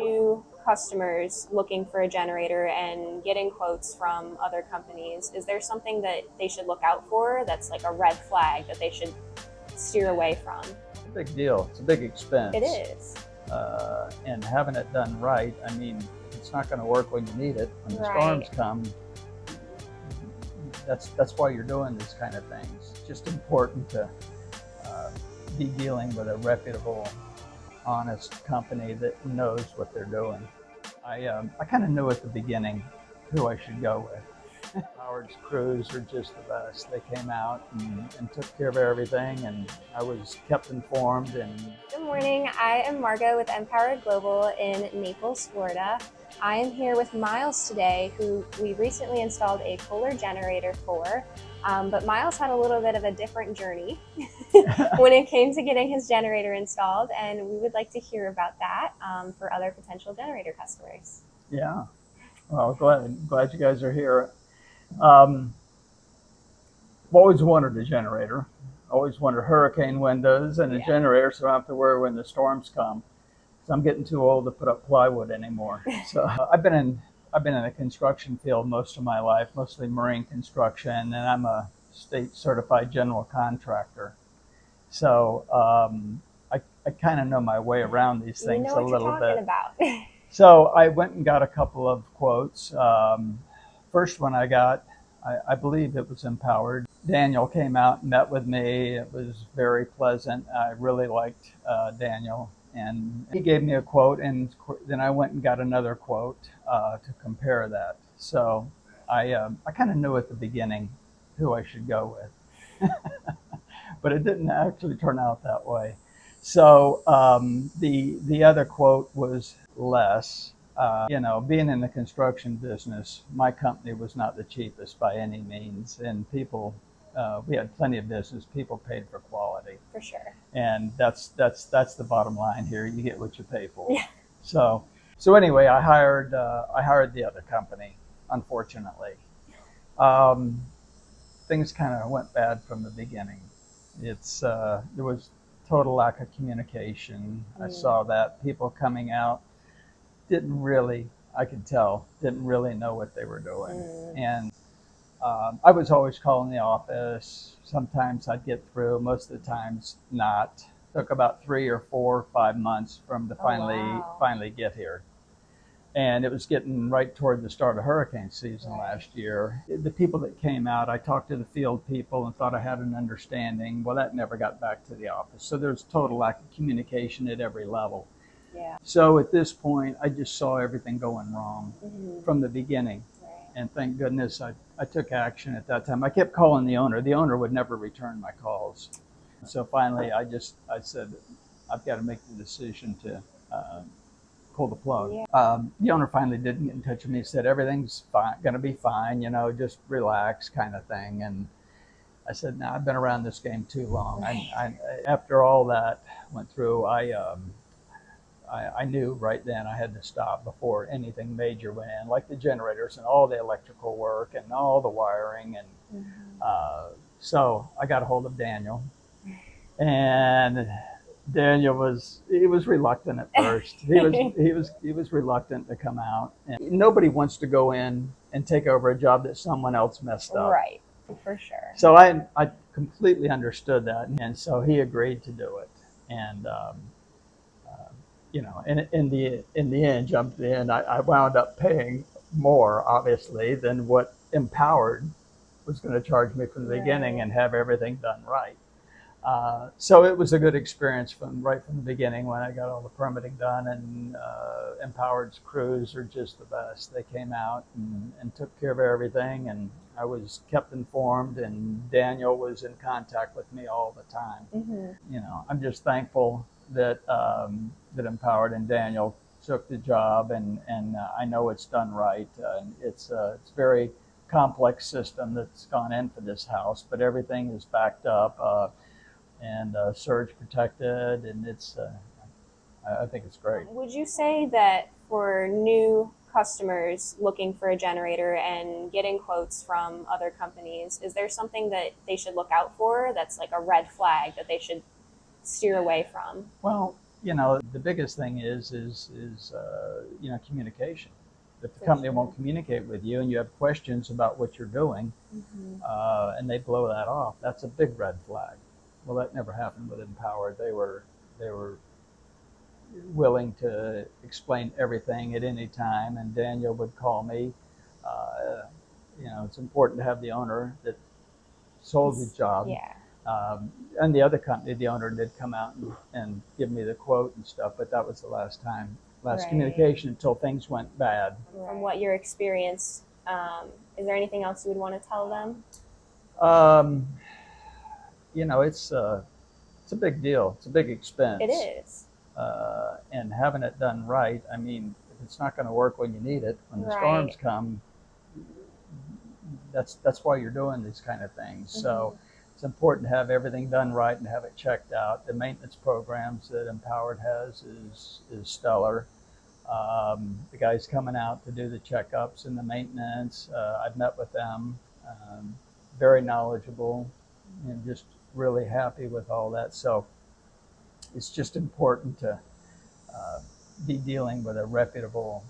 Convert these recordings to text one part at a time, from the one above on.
new customers looking for a generator and getting quotes from other companies, is there something that they should look out for that's like a red flag that they should steer away from? It's a big deal. It's a big expense. It is. And having it done right, I mean, it's not going to work when you need it. When the Right. storms come, that's why you're doing this kind of things. It's just important to be dealing with a reputable, honest company that knows what they're doing. I kind of knew at the beginning who I should go with. Howard's crews are just the best. They came out and took care of everything, and I was kept informed. And Good morning. I am Margo with Empowered Global in Naples, Florida. I am here with Miles today, who we recently installed a Kohler generator for. But Miles had a little bit of a different journey when it came to getting his generator installed, and we would like to hear about that for other potential generator customers. yeah, well, glad you guys are here. I've always wanted a generator. Always wanted hurricane windows and a generator so I don't have to worry when the storms come. So I'm getting too old to put up plywood anymore. So I've been in the construction field most of my life, mostly marine construction, and I'm a state certified general contractor. So I kind of know my way around these things You know a what little you're talking bit. about. So I went and got a couple of quotes. First one I got, I believe it was Empowered. Daniel came out and met with me. It was very pleasant. I really liked Daniel. And he gave me a quote, and then I went and got another quote to compare that. So I kind of knew at the beginning who I should go with, but it didn't actually turn out that way. So the other quote was less. Being in the construction business, my company was not the cheapest by any means, and people, we had plenty of business. People paid for quality, For sure. and that's the bottom line here. You get what you pay for. Yeah. So anyway, I hired the other company. Unfortunately, things kind of went bad from the beginning. There was total lack of communication. I saw that people coming out I could tell, didn't really know what they were doing. And I was always calling the office. Sometimes I'd get through, most of the times not. Took about 3 or 4 or 5 months from to finally get here. And it was getting right toward the start of hurricane season last year. The people that came out, I talked to the field people and thought I had an understanding. Well, that never got back to the office. So there's total lack of communication at every level. Yeah. So at this point, I just saw everything going wrong from the beginning. And thank goodness I took action at that time. I kept calling the owner. The owner would never return my calls. So finally, I said, I've got to make the decision to pull the plug. Yeah. The owner finally did get in touch with me. He said, everything's fine, going to be fine, just relax kind of thing. And I said, no, I've been around this game too long. After all that went through, I knew right then I had to stop before anything major went in, like the generators and all the electrical work and all the wiring. And so I got a hold of Daniel, and Daniel was reluctant at first. He was reluctant to come out. And nobody wants to go in and take over a job that someone else messed up. Right, for sure. So I completely understood that, and so he agreed to do it. And in the end, jumped in. I wound up paying more, obviously, than what Empowered was going to charge me from the beginning and have everything done right. So it was a good experience right from the beginning when I got all the permitting done, and Empowered's crews are just the best. They came out and took care of everything, and I was kept informed, and Daniel was in contact with me all the time. I'm just thankful that Empowered and Daniel took the job, and I know it's done right. It's a very complex system that's gone in for this house, but everything is backed up and surge protected, and I think it's great. Would you say that for new customers looking for a generator and getting quotes from other companies, is there something that they should look out for that's like a red flag that they should steer away from? Well, The biggest thing is communication. If the For company sure. won't communicate with you and you have questions about what you're doing, Hmm. and they blow that off, that's a big red flag. Well, that never happened with Empowered. They were willing to explain everything at any time, and Daniel would call me. Uh, it's important to have the owner that sold the job. Yeah. Um, and the other company, the owner did come out and give me the quote and stuff, but that was the last Right. communication until things went bad. From what your experience, is there anything else you would want to tell them? Um, it's a big deal. It's a big It expense, is. and having it done right. I mean, if it's not going to work when you need it, when the storms Right. come, that's why you're doing these kind of things. So Hmm. it's important to have everything done right and have it checked out. The maintenance programs that Empowered has is stellar. The guys coming out to do the checkups and the maintenance, I've met with them. Very knowledgeable and just really happy with all that. So it's just important to uh, be dealing with a reputable,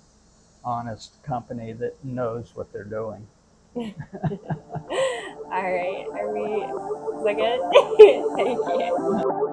honest company that knows what they're doing. All right. Are we? Is that good? Thank you.